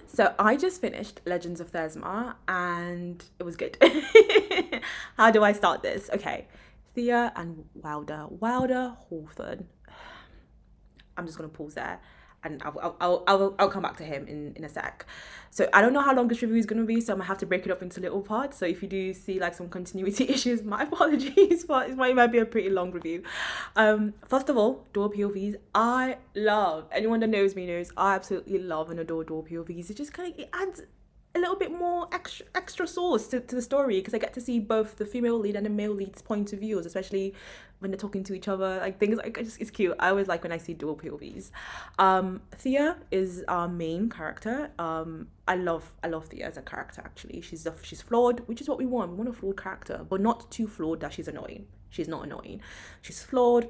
So I just finished Legends of Thezmarr and it was good. How do I start this? Okay. Thea and Wilder Hawthorne. I'm just gonna pause there, and I'll come back to him in a sec. So I don't know how long this review is gonna be, so I'm gonna have to break it up into little parts. So if you do see like some continuity issues, my apologies, but it might be a pretty long review. First of all, door POVs. I love, anyone that knows me knows I absolutely love and adore door POVs. It just kind of, it adds a little bit more extra sauce to the story, because I get to see both the female lead and the male lead's point of views, especially when they're talking to each other, like things like it's cute. I always like when I see dual POVs. Thea is our main character. I love Thea as a character. Actually, she's flawed, which is what we want. We want a flawed character, but not too flawed that she's annoying. She's not annoying. She's flawed.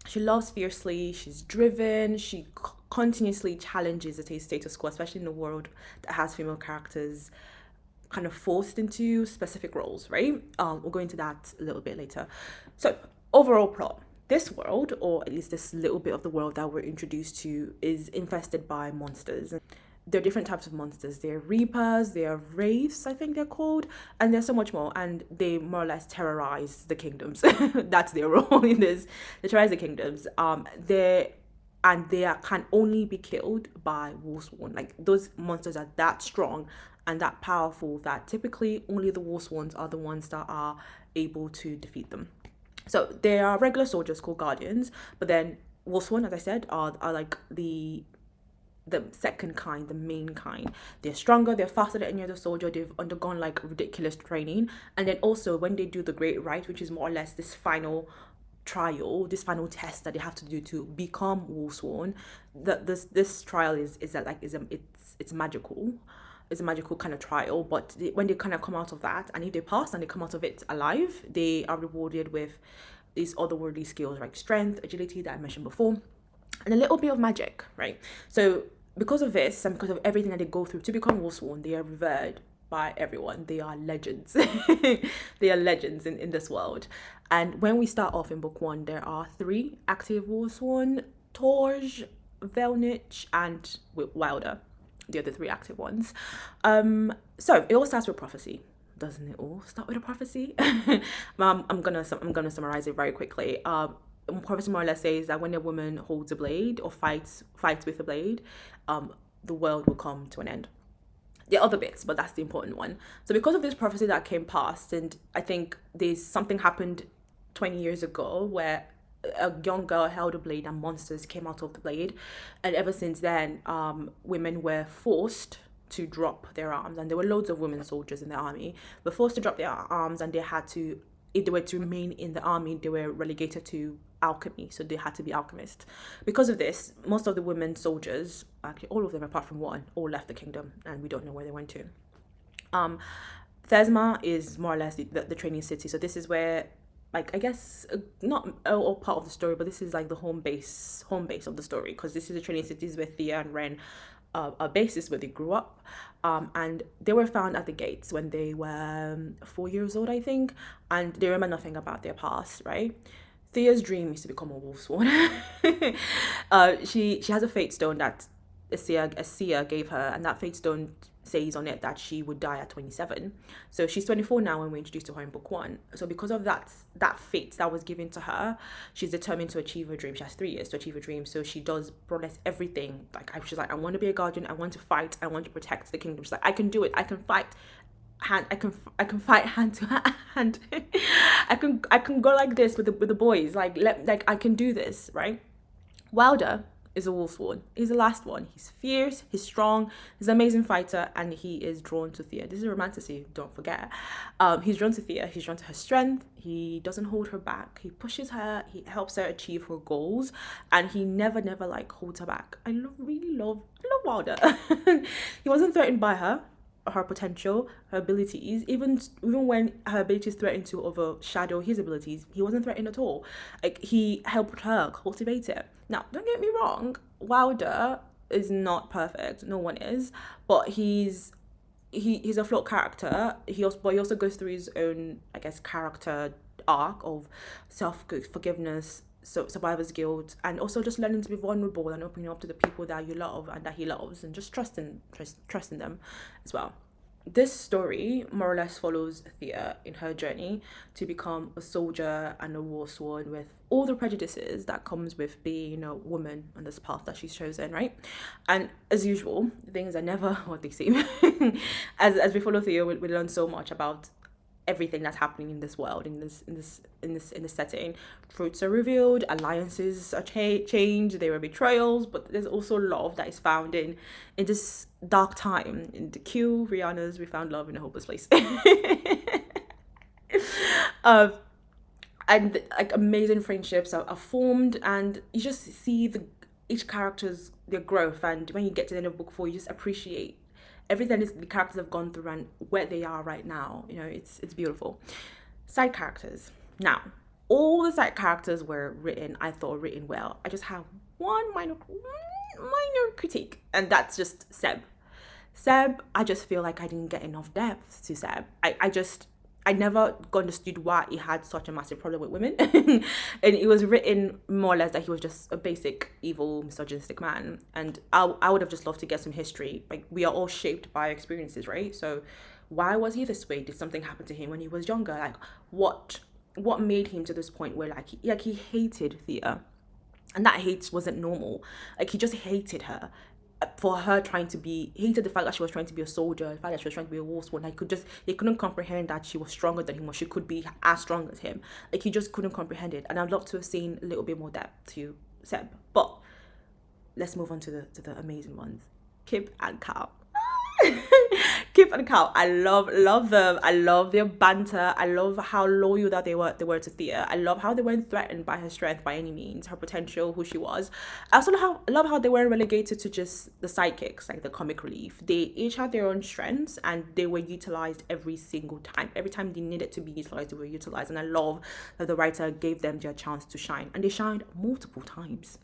She loves fiercely. She's driven. She continuously challenges the status quo, especially in a world that has female characters kind of forced into specific roles, right? We'll go into that a little bit later. So, overall plot. This world, or at least this little bit of the world that we're introduced to, is infested by monsters. There are different types of monsters. There are reapers, there are wraiths, I think they're called, and there's so much more. And they more or less terrorize the kingdoms. That's their role in this. They terrorize the kingdoms. They can only be killed by Wolfsworn. Like, those monsters are that strong and that powerful that typically only the Wolfsworns are the ones that are able to defeat them. So there are regular soldiers called guardians, but then Wolfsworn, as I said, are like the second kind, the main kind. They're stronger, they're faster than any other soldier, they've undergone like ridiculous training. And then also when they do the Great Rite, which is more or less this final trial, this final test that they have to do to become Wolfsworn, this trial it's magical. It's a magical kind of trial, but when they kind of come out of that, and if they pass and they come out of it alive, they are rewarded with these otherworldly skills like strength, agility that I mentioned before, and a little bit of magic, right? So because of this and because of everything that they go through to become Wolfsworn, they are revered by everyone. They are legends. They are legends in this world. And when we start off in book one, there are 3 active Wolfsworn: Torj, Velnich, and Wilder. The other 3 active ones. So it all starts with prophecy. Doesn't it all start with a prophecy? I'm gonna summarize it very quickly. Prophecy more or less says that when a woman holds a blade or fights with a blade, the world will come to an end. The other bits, but that's the important one. So because of this prophecy that came past, and I think there's something happened 20 years ago where a young girl held a blade and monsters came out of the blade, and ever since then, women were forced to drop their arms, and there were loads of women soldiers in the army, were forced to drop their arms, and they had to, if they were to remain in the army, they were relegated to alchemy, so they had to be alchemists. Because of this, most of the women soldiers, actually all of them apart from one, all left the kingdom, and we don't know where they went to. Thezmarr is more or less the training city, so this is where, like, I guess not all part of the story, but this is like the home base of the story, because this is the training cities where Thea and Ren are bases, where they grew up, and they were found at the gates when they were 4 years old, I think, and they remember nothing about their past, right? Thea's dream is to become a Wolfsworn. She has a fate stone that a seer gave her, and that fate stone says on it that she would die at 27. So she's 24 now when we introduced to her in book 1. So because of that fate that was given to her, she's determined to achieve her dream. She has 3 years to achieve her dream. So she does more or less everything. She's like, I want to be a guardian. I want to fight. I want to protect the kingdom. She's like, I can do it. I can fight. I can fight hand to hand. I can go like this with the boys. Like I can do this, right? Wilder is a Wolfsworn. He's the last one. He's fierce, he's strong, he's an amazing fighter, and he is drawn to Thea. This is a romantasy, don't forget. He's drawn to Thea, he's drawn to her strength, he doesn't hold her back, he pushes her, he helps her achieve her goals, and he never like holds her back. I love Wilder. He wasn't threatened by her potential, her abilities, even when her abilities threatened to overshadow his abilities, he wasn't threatened at all. Like, he helped her cultivate it. Now, don't get me wrong, Wilder is not perfect. No one is, but he's a flawed character. He also goes through his own, I guess, character arc of self forgiveness, survivor's guilt, and also just learning to be vulnerable and opening up to the people that you love and that he loves, and just trusting them as well. This story more or less follows Thea in her journey to become a soldier and a war sworn, with all the prejudices that comes with being a woman on this path that she's chosen, right? And as usual, things are never what they seem. As we follow Thea, we learn so much about everything that's happening in this world, in this setting. Truths are revealed, alliances are changed, there are betrayals, but there's also love that is found in this dark time. In the Q Rihanna's We Found Love in a Hopeless Place. um and like amazing friendships are formed, and you just see each character's their growth, and when you get to the end of book 4, you just appreciate everything the characters have gone through and where they are right now. It's beautiful. Side characters. Now, all the side characters were written well. I just have one minor critique, and that's just Seb. I just feel like I didn't get enough depth to Seb. I never understood why he had such a massive problem with women. And it was written more or less that he was just a basic, evil, misogynistic man. And I would have just loved to get some history. Like, we are all shaped by experiences, right? So why was he this way? Did something happen to him when he was younger? Like, what made him to this point where he hated Thea? And that hate wasn't normal. Like, he just hated her for her hated the fact that she was trying to be a soldier, the fact that she was trying to be a war sworn. He couldn't comprehend that she was stronger than him, or she could be as strong as him. Like, he just couldn't comprehend it. And I'd love to have seen a little bit more depth to Seb. But let's move on to the amazing ones. Kip and Cal. Kip and Cal, I love them. I love their banter. I love how loyal that they were to Thea. I love how they weren't threatened by her strength by any means, her potential, who she was. I also love how they weren't relegated to just the sidekicks, like the comic relief. They each had their own strengths, and they were utilized every single time. Every time they needed to be utilized, they were utilized. And I love that the writer gave them their chance to shine, and they shined multiple times.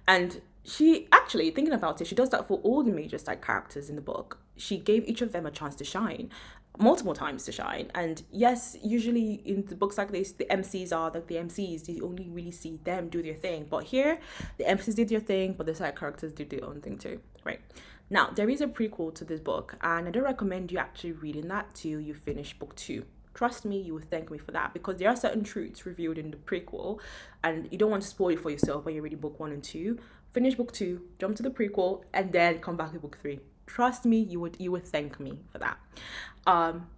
And she actually, thinking about it, she does that for all the major side characters in the book. She gave each of them a chance to shine, multiple times to shine. And yes, usually in the books like this, the MCs are like the MCs. You only really see them do their thing. But here, the MCs did their thing, but the side characters did their own thing too, right? Now, there is a prequel to this book, and I don't recommend you actually reading that till you finish book 2. Trust me, you will thank me for that, because there are certain truths revealed in the prequel, and you don't want to spoil it for yourself when you're reading book 1 and 2. Finish book 2, jump to the prequel, and then come back to book 3. Trust me, you would thank me for that.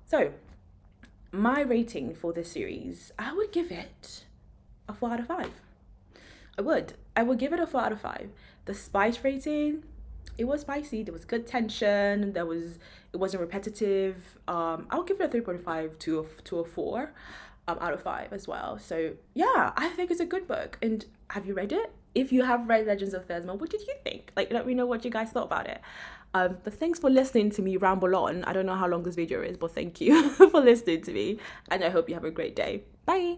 So my rating for this series, I would give it a 4 out of 5. I would give it a 4 out of 5. The spice rating, it was spicy. There was good tension. It wasn't repetitive. I'll give it a 3.5 to a 4 out of 5 as well. So yeah, I think it's a good book. And have you read it? If you have read Legends of Thezmarr, what did you think? Like, let me know what you guys thought about it. But thanks for listening to me ramble on. I don't know how long this video is, but thank you for listening to me. And I hope you have a great day. Bye.